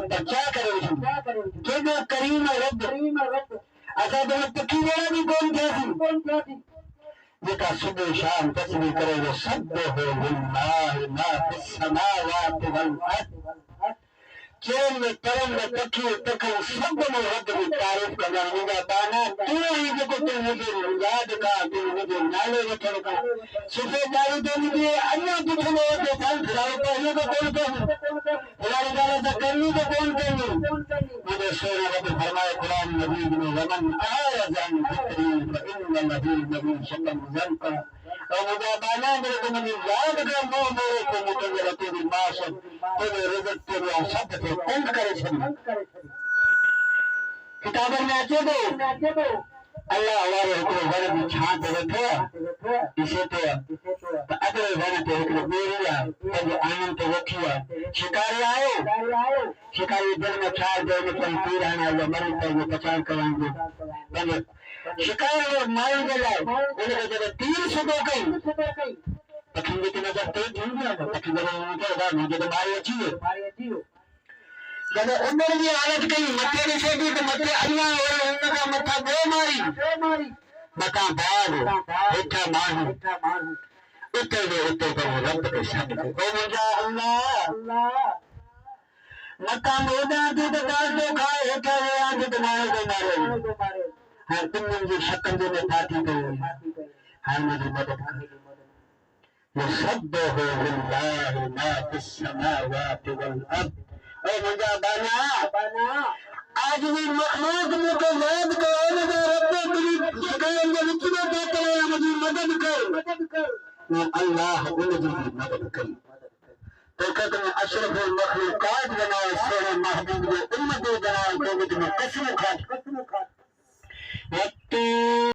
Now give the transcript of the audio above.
کیا کرے کہ جو کریم رب اسا تو پکی ویڑا بھی کون تھی جکا صبح شام تسبیح کرے وہ سبح للہ ما فی السماوات والارض چین میں کرم میں پکی تکو سب میں رب کی تعریف کرنا ہوگا بانا تو ہی جکو تو مجھے یاد کا تو مجھے نالے وٹھڑ کا صفحہ جاری تو مجھے اللہ کچھ لے کے سال پھراؤ پہلے تو کون کہوں ہماری گالہ سے کرنی تو کون کہوں مجھے سونا رب فرمائے قرآن مجید میں ومن آرز عن ذکری فإن له معیشة ضنکا اور مجھے بانا میرے کو مجھے یاد کر وہ میرے کو مجھے تیری معاشر تیرے رزق تیرے اوسط تھے تنگ کرے چھڑی کتابوں میں آچے دو اللہ ہمارے حکم ورد چھان پہ رکھا اسے تو اگلے ورد پہ حکم میریا تب آنن پہ رکھیا شکاری آئے شکاری دل میں چھار دے میں کہیں پیر آنا یا مرن پر وہ پچان کریں گے شکار لوگ مائل دے لائے انہیں کہ جب تیر سدو کہیں تکھیں گے تو نظر تیز ہوں گیا تکھیں گے مجھے تو ماری اچھی ہے جب عمر بھی حالت کہیں مطے نہیں سے بھی تو مطے اللہ اور ان کا مطا دو ماری مکان بار ایٹھا مانو اتر دے پر وہ رب کے شب کو او مجھا اللہ مکان مودا دی تو داس دو کھائے ایٹھا وہ آنکھ تمہارے کو مارے ہر تم مجھے شکن دے میں پاتی کرے ہر مجھے مدد کرے يسبح لله ما في السماوات والارض اے مجھا بنا آج بھی مخلوق میں تو یاد کرو لگا رب تیری شکایت میں اتنا دیتے ہیں مجھے مدد کر اللہ مجھے مدد کر تو کہتے ہیں اشرف المخلوقات بنائے سورہ محبوب نے امت بنائے تو مجھے قسم کھاتا